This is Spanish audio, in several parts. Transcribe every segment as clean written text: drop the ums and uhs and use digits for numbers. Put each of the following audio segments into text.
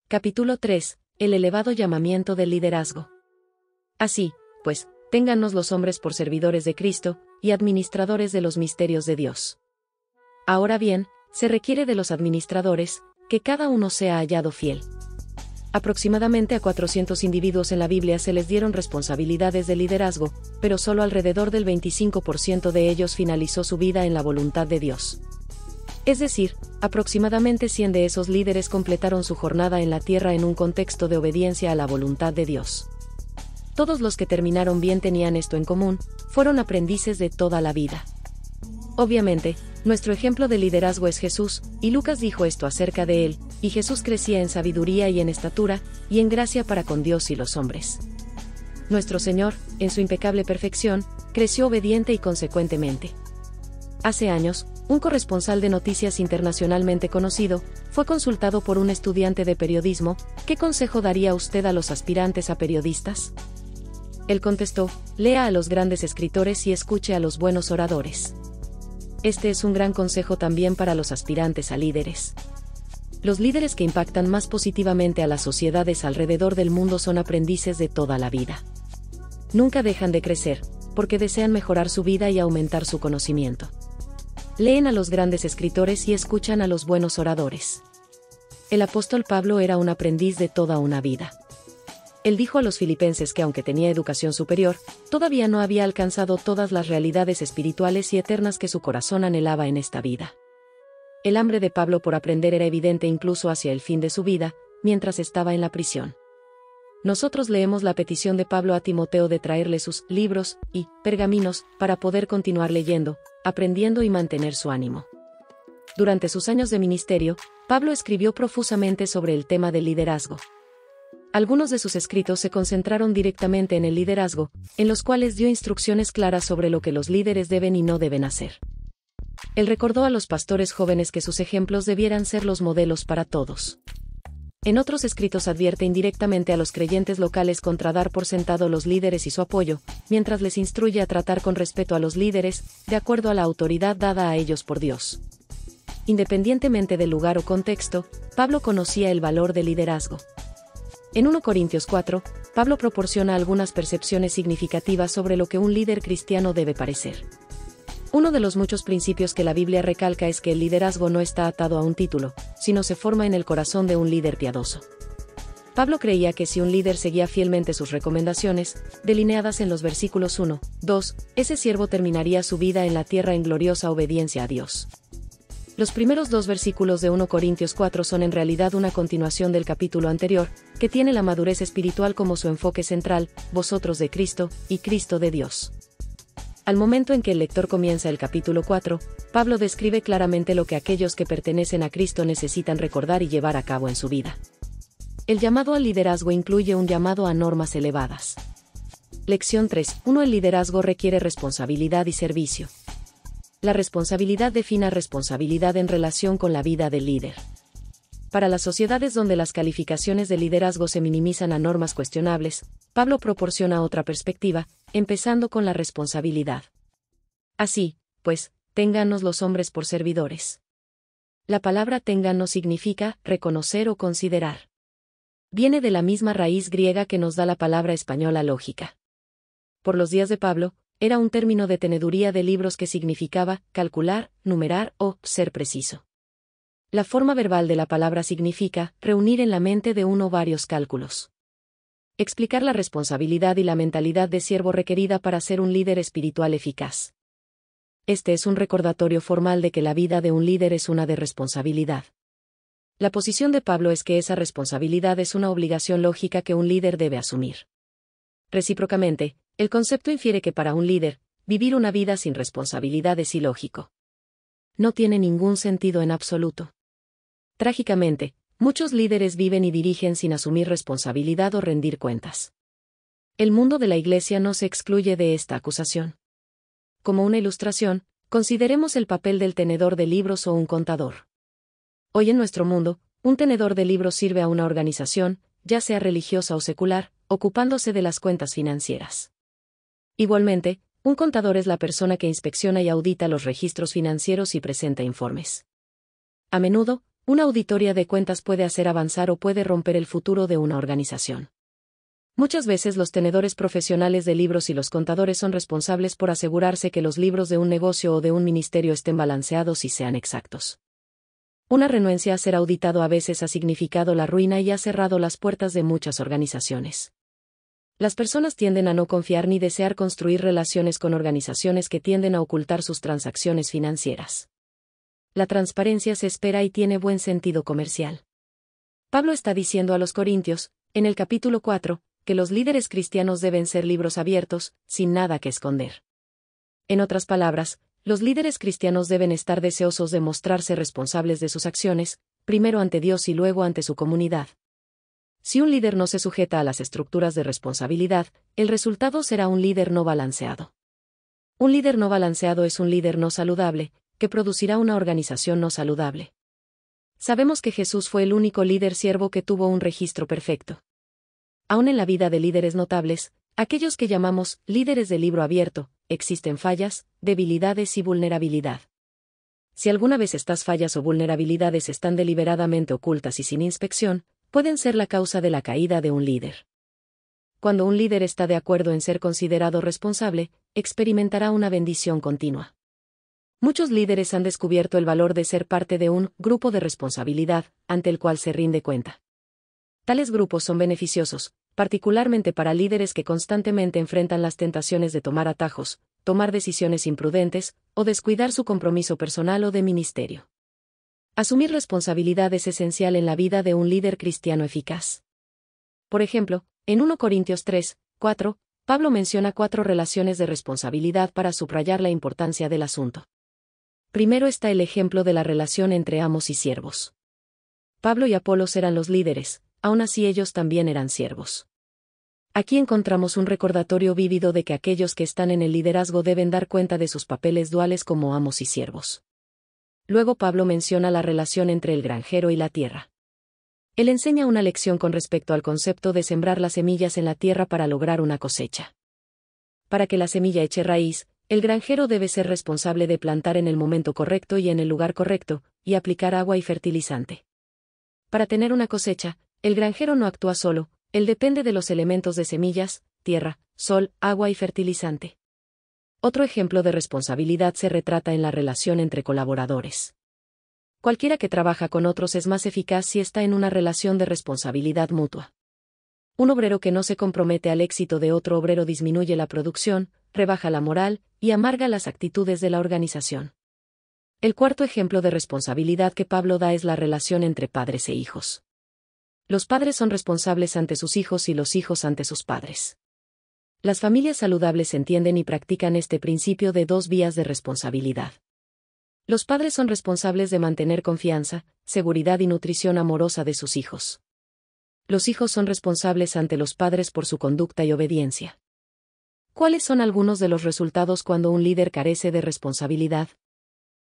Capítulo 3. El elevado llamamiento del liderazgo. Así, pues, téngannos los hombres por servidores de Cristo, y administradores de los misterios de Dios. Ahora bien, se requiere de los administradores, que cada uno sea hallado fiel. Aproximadamente a 400 individuos en la Biblia se les dieron responsabilidades de liderazgo, pero solo alrededor del 25% de ellos finalizó su vida en la voluntad de Dios. Es decir, aproximadamente 100 de esos líderes completaron su jornada en la tierra en un contexto de obediencia a la voluntad de Dios. Todos los que terminaron bien tenían esto en común, fueron aprendices de toda la vida. Obviamente, nuestro ejemplo de liderazgo es Jesús, y Lucas dijo esto acerca de él, y Jesús crecía en sabiduría y en estatura, y en gracia para con Dios y los hombres. Nuestro Señor, en su impecable perfección, creció obediente y consecuentemente. Hace años, un corresponsal de noticias internacionalmente conocido, fue consultado por un estudiante de periodismo: ¿qué consejo daría usted a los aspirantes a periodistas? Él contestó: lea a los grandes escritores y escuche a los buenos oradores. Este es un gran consejo también para los aspirantes a líderes. Los líderes que impactan más positivamente a las sociedades alrededor del mundo son aprendices de toda la vida. Nunca dejan de crecer, porque desean mejorar su vida y aumentar su conocimiento. Leen a los grandes escritores y escuchan a los buenos oradores. El apóstol Pablo era un aprendiz de toda una vida. Él dijo a los filipenses que aunque tenía educación superior, todavía no había alcanzado todas las realidades espirituales y eternas que su corazón anhelaba en esta vida. El hambre de Pablo por aprender era evidente incluso hacia el fin de su vida, mientras estaba en la prisión. Nosotros leemos la petición de Pablo a Timoteo de traerle sus libros y pergaminos para poder continuar leyendo, aprendiendo y mantener su ánimo. Durante sus años de ministerio, Pablo escribió profusamente sobre el tema del liderazgo. Algunos de sus escritos se concentraron directamente en el liderazgo, en los cuales dio instrucciones claras sobre lo que los líderes deben y no deben hacer. Él recordó a los pastores jóvenes que sus ejemplos debieran ser los modelos para todos. En otros escritos advierte indirectamente a los creyentes locales contra dar por sentado los líderes y su apoyo, mientras les instruye a tratar con respeto a los líderes, de acuerdo a la autoridad dada a ellos por Dios. Independientemente del lugar o contexto, Pablo conocía el valor del liderazgo. En 1 Corintios 4, Pablo proporciona algunas percepciones significativas sobre lo que un líder cristiano debe parecer. Uno de los muchos principios que la Biblia recalca es que el liderazgo no está atado a un título, sino se forma en el corazón de un líder piadoso. Pablo creía que si un líder seguía fielmente sus recomendaciones, delineadas en los versículos 1, 2, ese siervo terminaría su vida en la tierra en gloriosa obediencia a Dios. Los primeros dos versículos de 1 Corintios 4 son en realidad una continuación del capítulo anterior, que tiene la madurez espiritual como su enfoque central: vosotros de Cristo, y Cristo de Dios. Al momento en que el lector comienza el capítulo 4, Pablo describe claramente lo que aquellos que pertenecen a Cristo necesitan recordar y llevar a cabo en su vida. El llamado al liderazgo incluye un llamado a normas elevadas. Lección 3.1. El liderazgo requiere responsabilidad y servicio. La responsabilidad define responsabilidad en relación con la vida del líder. Para las sociedades donde las calificaciones de liderazgo se minimizan a normas cuestionables, Pablo proporciona otra perspectiva, empezando con la responsabilidad. Así, pues, téngannos los hombres por servidores. La palabra téngannos significa reconocer o considerar. Viene de la misma raíz griega que nos da la palabra española lógica. Por los días de Pablo, era un término de teneduría de libros que significaba calcular, numerar o ser preciso. La forma verbal de la palabra significa reunir en la mente de uno varios cálculos. Explicar la responsabilidad y la mentalidad de siervo requerida para ser un líder espiritual eficaz. Este es un recordatorio formal de que la vida de un líder es una de responsabilidad. La posición de Pablo es que esa responsabilidad es una obligación lógica que un líder debe asumir. Recíprocamente, el concepto infiere que para un líder, vivir una vida sin responsabilidad es ilógico. No tiene ningún sentido en absoluto. Trágicamente, muchos líderes viven y dirigen sin asumir responsabilidad o rendir cuentas. El mundo de la Iglesia no se excluye de esta acusación. Como una ilustración, consideremos el papel del tenedor de libros o un contador. Hoy en nuestro mundo, un tenedor de libros sirve a una organización, ya sea religiosa o secular, ocupándose de las cuentas financieras. Igualmente, un contador es la persona que inspecciona y audita los registros financieros y presenta informes. A menudo, Una auditoría de cuentas puede hacer avanzar o puede romper el futuro de una organización. Muchas veces los tenedores profesionales de libros y los contadores son responsables por asegurarse que los libros de un negocio o de un ministerio estén balanceados y sean exactos. Una renuencia a ser auditado a veces ha significado la ruina y ha cerrado las puertas de muchas organizaciones. Las personas tienden a no confiar ni desear construir relaciones con organizaciones que tienden a ocultar sus transacciones financieras. La transparencia se espera y tiene buen sentido comercial. Pablo está diciendo a los corintios, en el capítulo 4, que los líderes cristianos deben ser libros abiertos, sin nada que esconder. En otras palabras, los líderes cristianos deben estar deseosos de mostrarse responsables de sus acciones, primero ante Dios y luego ante su comunidad. Si un líder no se sujeta a las estructuras de responsabilidad, el resultado será un líder no balanceado. Un líder no balanceado es un líder no saludable, que producirá una organización no saludable. Sabemos que Jesús fue el único líder siervo que tuvo un registro perfecto. Aún en la vida de líderes notables, aquellos que llamamos líderes de libro abierto, existen fallas, debilidades y vulnerabilidad. Si alguna vez estas fallas o vulnerabilidades están deliberadamente ocultas y sin inspección, pueden ser la causa de la caída de un líder. Cuando un líder está de acuerdo en ser considerado responsable, experimentará una bendición continua. Muchos líderes han descubierto el valor de ser parte de un grupo de responsabilidad, ante el cual se rinde cuenta. Tales grupos son beneficiosos, particularmente para líderes que constantemente enfrentan las tentaciones de tomar atajos, tomar decisiones imprudentes, o descuidar su compromiso personal o de ministerio. Asumir responsabilidad es esencial en la vida de un líder cristiano eficaz. Por ejemplo, en 1 Corintios 3, 4, Pablo menciona 4 relaciones de responsabilidad para subrayar la importancia del asunto. Primero está el ejemplo de la relación entre amos y siervos. Pablo y Apolos eran los líderes, aun así ellos también eran siervos. Aquí encontramos un recordatorio vívido de que aquellos que están en el liderazgo deben dar cuenta de sus papeles duales como amos y siervos. Luego Pablo menciona la relación entre el granjero y la tierra. Él enseña una lección con respecto al concepto de sembrar las semillas en la tierra para lograr una cosecha. Para que la semilla eche raíz, el granjero debe ser responsable de plantar en el momento correcto y en el lugar correcto, y aplicar agua y fertilizante. Para tener una cosecha, el granjero no actúa solo, él depende de los elementos de semillas, tierra, sol, agua y fertilizante. Otro ejemplo de responsabilidad se retrata en la relación entre colaboradores. Cualquiera que trabaja con otros es más eficaz si está en una relación de responsabilidad mutua. Un obrero que no se compromete al éxito de otro obrero disminuye la producción, rebaja la moral y amarga las actitudes de la organización. El cuarto ejemplo de responsabilidad que Pablo da es la relación entre padres e hijos. Los padres son responsables ante sus hijos y los hijos ante sus padres. Las familias saludables entienden y practican este principio de 2 vías de responsabilidad. Los padres son responsables de mantener confianza, seguridad y nutrición amorosa de sus hijos. Los hijos son responsables ante los padres por su conducta y obediencia. ¿Cuáles son algunos de los resultados cuando un líder carece de responsabilidad?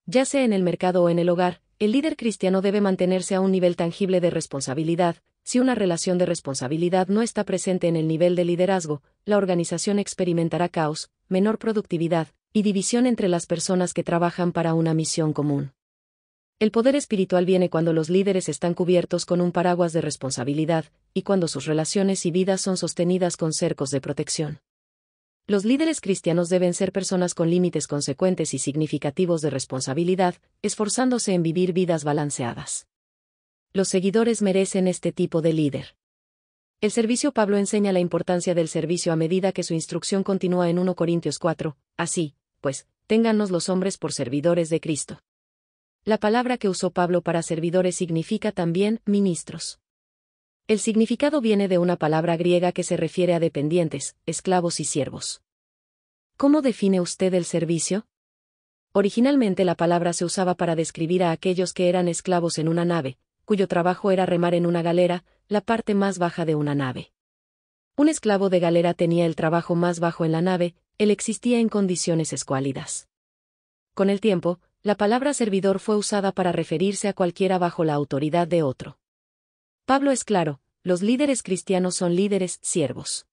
Ya sea en el mercado o en el hogar, el líder cristiano debe mantenerse a un nivel tangible de responsabilidad. Si una relación de responsabilidad no está presente en el nivel de liderazgo, la organización experimentará caos, menor productividad, y división entre las personas que trabajan para una misión común. El poder espiritual viene cuando los líderes están cubiertos con un paraguas de responsabilidad, y cuando sus relaciones y vidas son sostenidas con cercos de protección. Los líderes cristianos deben ser personas con límites consecuentes y significativos de responsabilidad, esforzándose en vivir vidas balanceadas. Los seguidores merecen este tipo de líder. El servicio Pablo enseña la importancia del servicio a medida que su instrucción continúa en 1 Corintios 4, así, pues, téngannos los hombres por servidores de Cristo. La palabra que usó Pablo para servidores significa también ministros. El significado viene de una palabra griega que se refiere a dependientes, esclavos y siervos. ¿Cómo define usted el servicio? Originalmente la palabra se usaba para describir a aquellos que eran esclavos en una nave, cuyo trabajo era remar en una galera, la parte más baja de una nave. Un esclavo de galera tenía el trabajo más bajo en la nave, él existía en condiciones escuálidas. Con el tiempo, la palabra servidor fue usada para referirse a cualquiera bajo la autoridad de otro. Pablo es claro, los líderes cristianos son líderes siervos.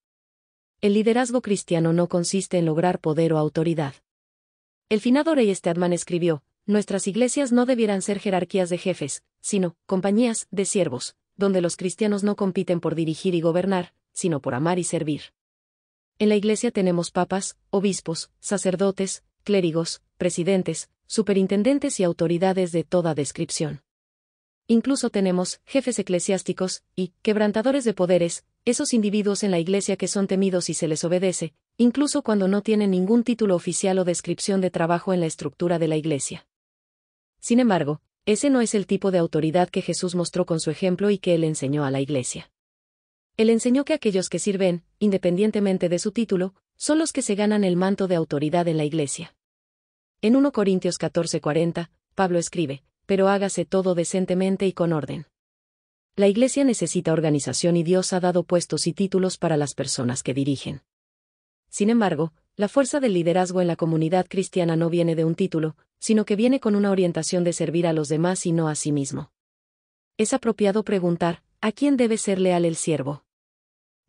El liderazgo cristiano no consiste en lograr poder o autoridad. El finado rey Stedman escribió, Nuestras iglesias no debieran ser jerarquías de jefes, sino compañías de siervos, donde los cristianos no compiten por dirigir y gobernar, sino por amar y servir. En la iglesia tenemos papas, obispos, sacerdotes, clérigos, presidentes, superintendentes y autoridades de toda descripción. Incluso tenemos jefes eclesiásticos y quebrantadores de poderes, esos individuos en la iglesia que son temidos y se les obedece, incluso cuando no tienen ningún título oficial o descripción de trabajo en la estructura de la iglesia. Sin embargo, ese no es el tipo de autoridad que Jesús mostró con su ejemplo y que él enseñó a la iglesia. Él enseñó que aquellos que sirven, independientemente de su título, son los que se ganan el manto de autoridad en la iglesia. En 1 Corintios 14:40, Pablo escribe: pero hágase todo decentemente y con orden. La iglesia necesita organización y Dios ha dado puestos y títulos para las personas que dirigen. Sin embargo, la fuerza del liderazgo en la comunidad cristiana no viene de un título, sino que viene con una orientación de servir a los demás y no a sí mismo. Es apropiado preguntar, ¿a quién debe ser leal el siervo?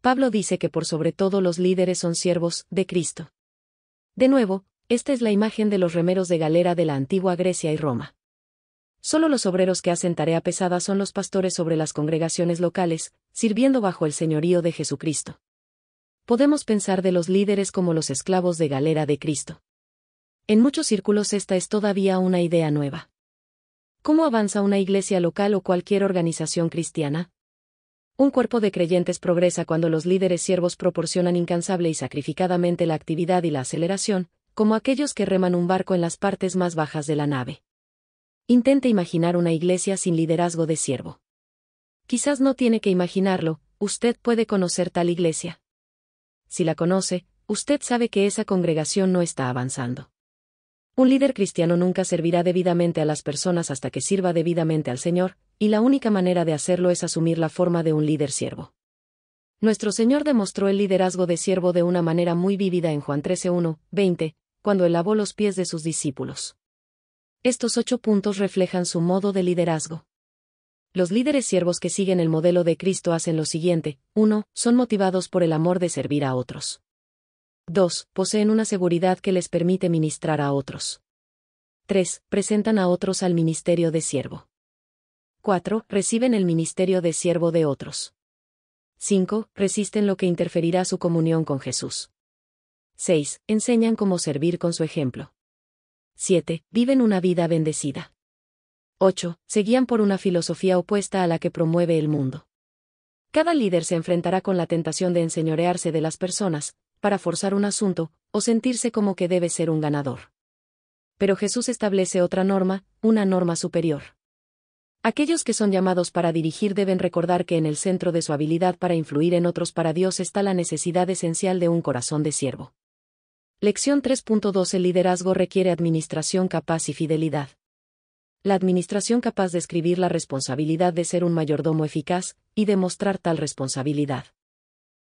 Pablo dice que por sobre todo los líderes son siervos de Cristo. De nuevo, esta es la imagen de los remeros de galera de la antigua Grecia y Roma. Solo los obreros que hacen tarea pesada son los pastores sobre las congregaciones locales, sirviendo bajo el señorío de Jesucristo. Podemos pensar de los líderes como los esclavos de galera de Cristo. En muchos círculos esta es todavía una idea nueva. ¿Cómo avanza una iglesia local o cualquier organización cristiana? Un cuerpo de creyentes progresa cuando los líderes siervos proporcionan incansable y sacrificadamente la actividad y la aceleración, como aquellos que reman un barco en las partes más bajas de la nave. Intente imaginar una iglesia sin liderazgo de siervo. Quizás no tiene que imaginarlo, usted puede conocer tal iglesia. Si la conoce, usted sabe que esa congregación no está avanzando. Un líder cristiano nunca servirá debidamente a las personas hasta que sirva debidamente al Señor, y la única manera de hacerlo es asumir la forma de un líder siervo. Nuestro Señor demostró el liderazgo de siervo de una manera muy vívida en Juan 13:1-20, cuando él lavó los pies de sus discípulos. Estos 8 puntos reflejan su modo de liderazgo. Los líderes siervos que siguen el modelo de Cristo hacen lo siguiente: 1. Son motivados por el amor de servir a otros. 2. Poseen una seguridad que les permite ministrar a otros. 3. Presentan a otros al ministerio de siervo. 4. Reciben el ministerio de siervo de otros. 5. Resisten lo que interferirá su comunión con Jesús. 6. Enseñan cómo servir con su ejemplo. 7. Viven una vida bendecida. 8. Se guían por una filosofía opuesta a la que promueve el mundo. Cada líder se enfrentará con la tentación de enseñorearse de las personas, para forzar un asunto, o sentirse como que debe ser un ganador. Pero Jesús establece otra norma, una norma superior. Aquellos que son llamados para dirigir deben recordar que en el centro de su habilidad para influir en otros para Dios está la necesidad esencial de un corazón de siervo. Lección 3.2 El liderazgo requiere administración capaz y fidelidad. La administración capaz de escribir la responsabilidad de ser un mayordomo eficaz, y demostrar tal responsabilidad.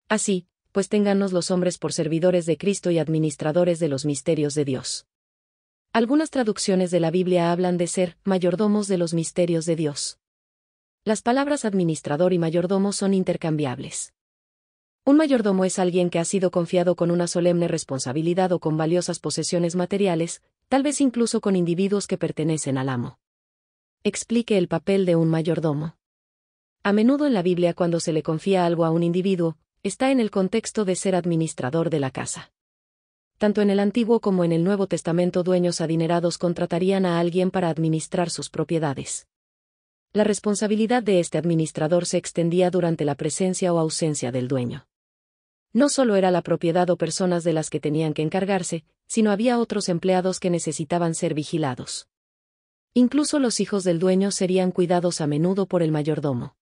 Así, pues téngannos los hombres por servidores de Cristo y administradores de los misterios de Dios. Algunas traducciones de la Biblia hablan de ser mayordomos de los misterios de Dios. Las palabras administrador y mayordomo son intercambiables. Un mayordomo es alguien que ha sido confiado con una solemne responsabilidad o con valiosas posesiones materiales, tal vez incluso con individuos que pertenecen al amo. Explique el papel de un mayordomo. A menudo en la Biblia cuando se le confía algo a un individuo, está en el contexto de ser administrador de la casa. Tanto en el Antiguo como en el Nuevo Testamento dueños adinerados contratarían a alguien para administrar sus propiedades. La responsabilidad de este administrador se extendía durante la presencia o ausencia del dueño. No solo era la propiedad o personas de las que tenían que encargarse, sino había otros empleados que necesitaban ser vigilados. Incluso los hijos del dueño serían cuidados a menudo por el mayordomo.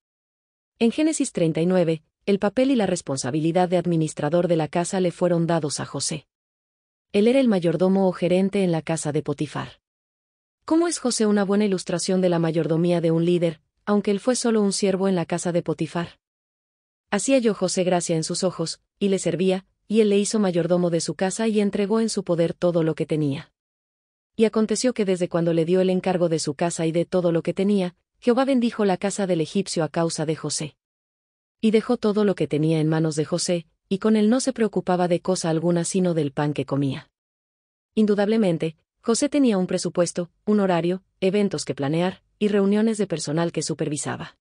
En Génesis 39, el papel y la responsabilidad de administrador de la casa le fueron dados a José. Él era el mayordomo o gerente en la casa de Potifar. ¿Cómo es José una buena ilustración de la mayordomía de un líder, aunque él fue solo un siervo en la casa de Potifar? Así halló José gracia en sus ojos, y le servía, y él le hizo mayordomo de su casa y entregó en su poder todo lo que tenía. Y aconteció que desde cuando le dio el encargo de su casa y de todo lo que tenía, Jehová bendijo la casa del egipcio a causa de José. Y dejó todo lo que tenía en manos de José, y con él no se preocupaba de cosa alguna sino del pan que comía. Indudablemente, José tenía un presupuesto, un horario, eventos que planear, y reuniones de personal que supervisaba.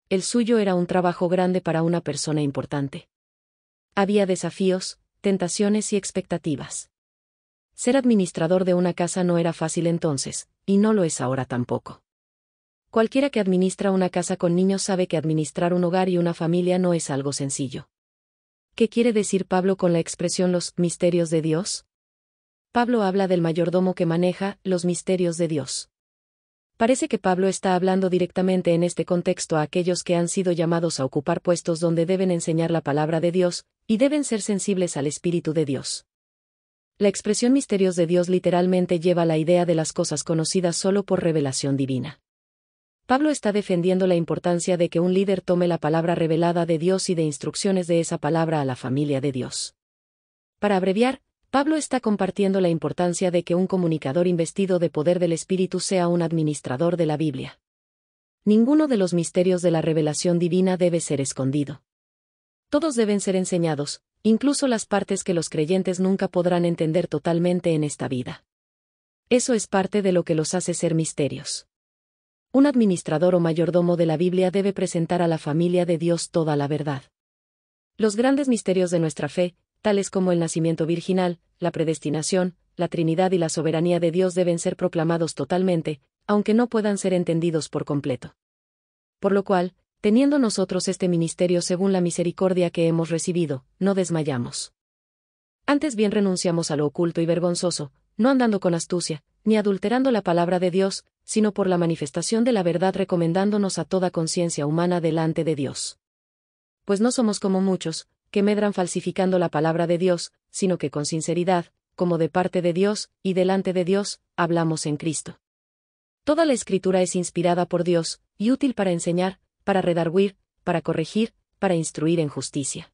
El suyo era un trabajo grande para una persona importante. Había desafíos, tentaciones y expectativas. Ser administrador de una casa no era fácil entonces, y no lo es ahora tampoco. Cualquiera que administra una casa con niños sabe que administrar un hogar y una familia no es algo sencillo. ¿Qué quiere decir Pablo con la expresión los misterios de Dios? Pablo habla del mayordomo que maneja los misterios de Dios. Parece que Pablo está hablando directamente en este contexto a aquellos que han sido llamados a ocupar puestos donde deben enseñar la palabra de Dios, y deben ser sensibles al Espíritu de Dios. La expresión misterios de Dios literalmente lleva la idea de las cosas conocidas solo por revelación divina. Pablo está defendiendo la importancia de que un líder tome la palabra revelada de Dios y de instrucciones de esa palabra a la familia de Dios. Para abreviar, Pablo está compartiendo la importancia de que un comunicador investido de poder del Espíritu sea un administrador de la Biblia. Ninguno de los misterios de la revelación divina debe ser escondido. Todos deben ser enseñados, incluso las partes que los creyentes nunca podrán entender totalmente en esta vida. Eso es parte de lo que los hace ser misterios. Un administrador o mayordomo de la Biblia debe presentar a la familia de Dios toda la verdad. Los grandes misterios de nuestra fe, tales como el nacimiento virginal, la predestinación, la Trinidad y la soberanía de Dios deben ser proclamados totalmente, aunque no puedan ser entendidos por completo. Por lo cual, teniendo nosotros este ministerio según la misericordia que hemos recibido, no desmayamos. Antes bien renunciamos a lo oculto y vergonzoso, no andando con astucia, ni adulterando la palabra de Dios, sino por la manifestación de la verdad recomendándonos a toda conciencia humana delante de Dios. Pues no somos como muchos, que medran falsificando la palabra de Dios, sino que con sinceridad, como de parte de Dios, y delante de Dios, hablamos en Cristo. Toda la Escritura es inspirada por Dios, y útil para enseñar, para redarguir, para corregir, para instruir en justicia.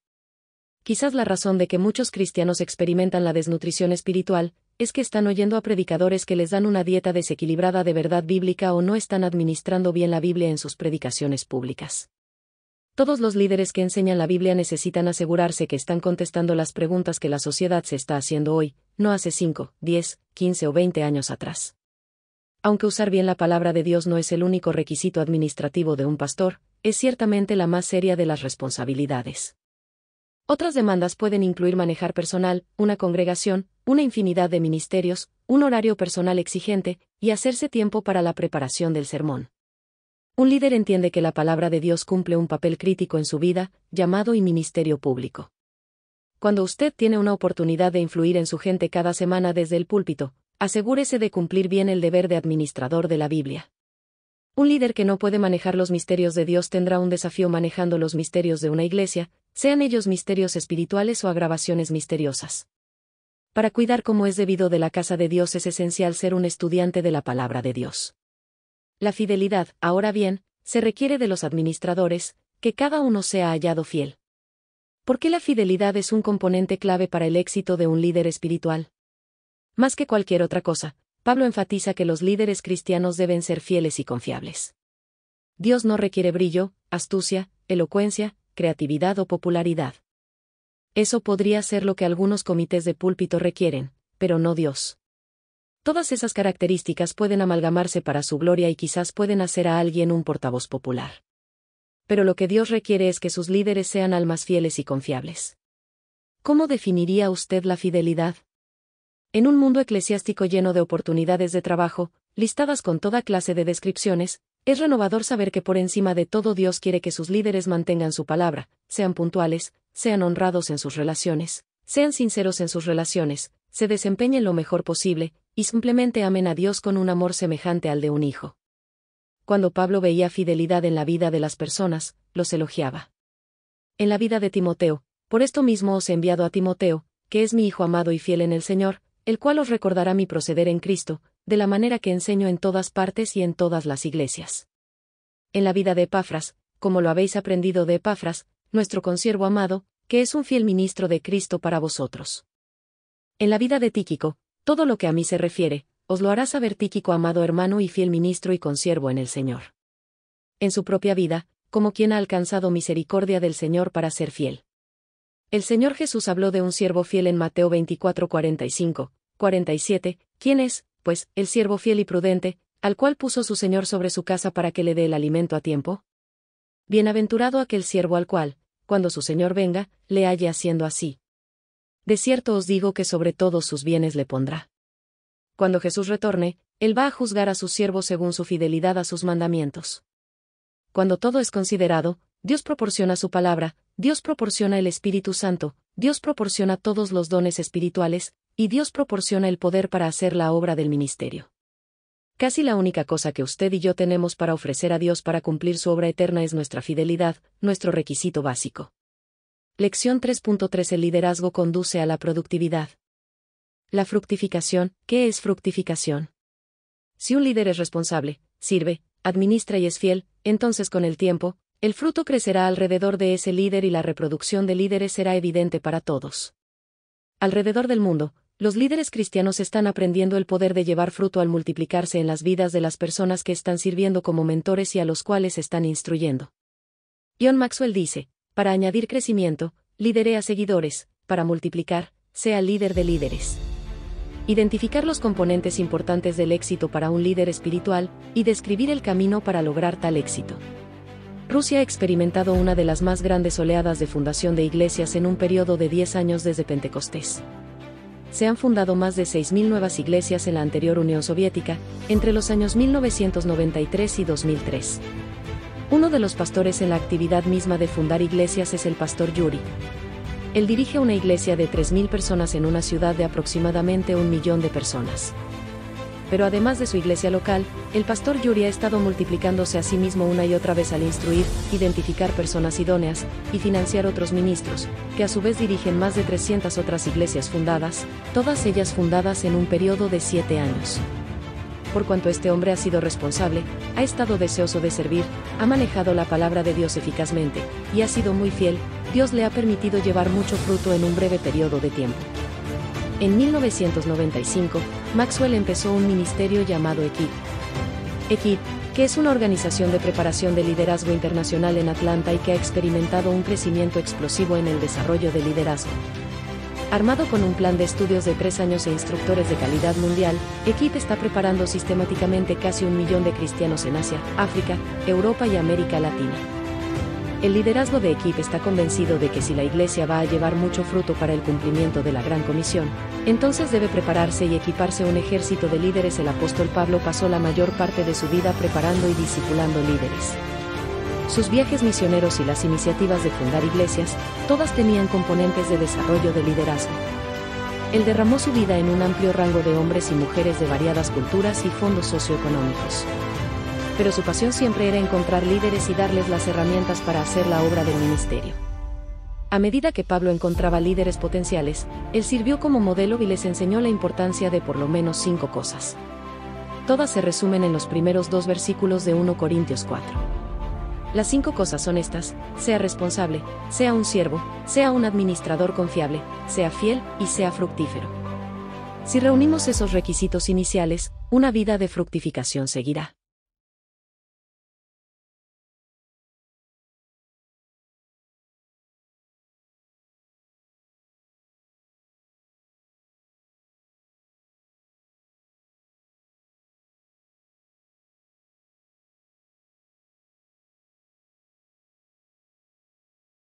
Quizás la razón de que muchos cristianos experimentan la desnutrición espiritual, es que están oyendo a predicadores que les dan una dieta desequilibrada de verdad bíblica o no están administrando bien la Biblia en sus predicaciones públicas. Todos los líderes que enseñan la Biblia necesitan asegurarse que están contestando las preguntas que la sociedad se está haciendo hoy, no hace 5, 10, 15 o 20 años atrás. Aunque usar bien la palabra de Dios no es el único requisito administrativo de un pastor, es ciertamente la más seria de las responsabilidades. Otras demandas pueden incluir manejar personal, una congregación, una infinidad de ministerios, un horario personal exigente, y hacerse tiempo para la preparación del sermón. Un líder entiende que la palabra de Dios cumple un papel crítico en su vida, llamado y ministerio público. Cuando usted tiene una oportunidad de influir en su gente cada semana desde el púlpito, asegúrese de cumplir bien el deber de administrador de la Biblia. Un líder que no puede manejar los misterios de Dios tendrá un desafío manejando los misterios de una iglesia, sean ellos misterios espirituales o agravaciones misteriosas. Para cuidar como es debido de la casa de Dios es esencial ser un estudiante de la palabra de Dios. La fidelidad, ahora bien, se requiere de los administradores, que cada uno sea hallado fiel. ¿Por qué la fidelidad es un componente clave para el éxito de un líder espiritual? Más que cualquier otra cosa, Pablo enfatiza que los líderes cristianos deben ser fieles y confiables. Dios no requiere brillo, astucia, elocuencia, creatividad o popularidad. Eso podría ser lo que algunos comités de púlpito requieren, pero no Dios. Todas esas características pueden amalgamarse para su gloria y quizás pueden hacer a alguien un portavoz popular. Pero lo que Dios requiere es que sus líderes sean almas fieles y confiables. ¿Cómo definiría usted la fidelidad? En un mundo eclesiástico lleno de oportunidades de trabajo, listadas con toda clase de descripciones, es renovador saber que por encima de todo Dios quiere que sus líderes mantengan su palabra, sean puntuales, sean honrados en sus relaciones, sean sinceros en sus relaciones, se desempeñen lo mejor posible, y simplemente amen a Dios con un amor semejante al de un hijo. Cuando Pablo veía fidelidad en la vida de las personas, los elogiaba. En la vida de Timoteo, por esto mismo os he enviado a Timoteo, que es mi hijo amado y fiel en el Señor, el cual os recordará mi proceder en Cristo, de la manera que enseño en todas partes y en todas las iglesias. En la vida de Epafras, como lo habéis aprendido de Epafras, nuestro consiervo amado, que es un fiel ministro de Cristo para vosotros. En la vida de Tíquico, todo lo que a mí se refiere, os lo hará saber Tíquico amado hermano y fiel ministro y consiervo en el Señor. En su propia vida, como quien ha alcanzado misericordia del Señor para ser fiel. El Señor Jesús habló de un siervo fiel en Mateo 24:45, 47, quien es, pues, el siervo fiel y prudente, al cual puso su señor sobre su casa para que le dé el alimento a tiempo? Bienaventurado aquel siervo al cual, cuando su señor venga, le halle haciendo así. De cierto os digo que sobre todos sus bienes le pondrá. Cuando Jesús retorne, él va a juzgar a sus siervos según su fidelidad a sus mandamientos. Cuando todo es considerado, Dios proporciona su palabra, Dios proporciona el Espíritu Santo, Dios proporciona todos los dones espirituales, y Dios proporciona el poder para hacer la obra del ministerio. Casi la única cosa que usted y yo tenemos para ofrecer a Dios para cumplir su obra eterna es nuestra fidelidad, nuestro requisito básico. Lección 3.3 El liderazgo conduce a la productividad. La fructificación. ¿Qué es fructificación? Si un líder es responsable, sirve, administra y es fiel, entonces con el tiempo, el fruto crecerá alrededor de ese líder y la reproducción de líderes será evidente para todos. Alrededor del mundo, los líderes cristianos están aprendiendo el poder de llevar fruto al multiplicarse en las vidas de las personas que están sirviendo como mentores y a los cuales están instruyendo. John Maxwell dice, para añadir crecimiento, lidere a seguidores, para multiplicar, sea líder de líderes. Identificar los componentes importantes del éxito para un líder espiritual, y describir el camino para lograr tal éxito. Rusia ha experimentado una de las más grandes oleadas de fundación de iglesias en un periodo de 10 años desde Pentecostés. Se han fundado más de 6.000 nuevas iglesias en la anterior Unión Soviética, entre los años 1993 y 2003. Uno de los pastores en la actividad misma de fundar iglesias es el pastor Yuri. Él dirige una iglesia de 3.000 personas en una ciudad de aproximadamente 1 millón de personas. Pero además de su iglesia local, el pastor Yuri ha estado multiplicándose a sí mismo una y otra vez al instruir, identificar personas idóneas, y financiar otros ministros, que a su vez dirigen más de 300 otras iglesias fundadas, todas ellas fundadas en un periodo de 7 años. Por cuanto este hombre ha sido responsable, ha estado deseoso de servir, ha manejado la palabra de Dios eficazmente, y ha sido muy fiel, Dios le ha permitido llevar mucho fruto en un breve periodo de tiempo. En 1995, Maxwell empezó un ministerio llamado EQIP. EQIP, que es una organización de preparación de liderazgo internacional en Atlanta y que ha experimentado un crecimiento explosivo en el desarrollo de liderazgo. Armado con un plan de estudios de 3 años e instructores de calidad mundial, EQIP está preparando sistemáticamente casi 1 millón de cristianos en Asia, África, Europa y América Latina. El liderazgo de EQIP está convencido de que si la iglesia va a llevar mucho fruto para el cumplimiento de la Gran Comisión, entonces debe prepararse y equiparse un ejército de líderes. El apóstol Pablo pasó la mayor parte de su vida preparando y discipulando líderes. Sus viajes misioneros y las iniciativas de fundar iglesias, todas tenían componentes de desarrollo de liderazgo. Él derramó su vida en un amplio rango de hombres y mujeres de variadas culturas y fondos socioeconómicos. Pero su pasión siempre era encontrar líderes y darles las herramientas para hacer la obra del ministerio. A medida que Pablo encontraba líderes potenciales, él sirvió como modelo y les enseñó la importancia de por lo menos 5 cosas. Todas se resumen en los primeros 2 versículos de 1 Corintios 4. Las 5 cosas son estas: sea responsable, sea un siervo, sea un administrador confiable, sea fiel y sea fructífero. Si reunimos esos requisitos iniciales, una vida de fructificación seguirá.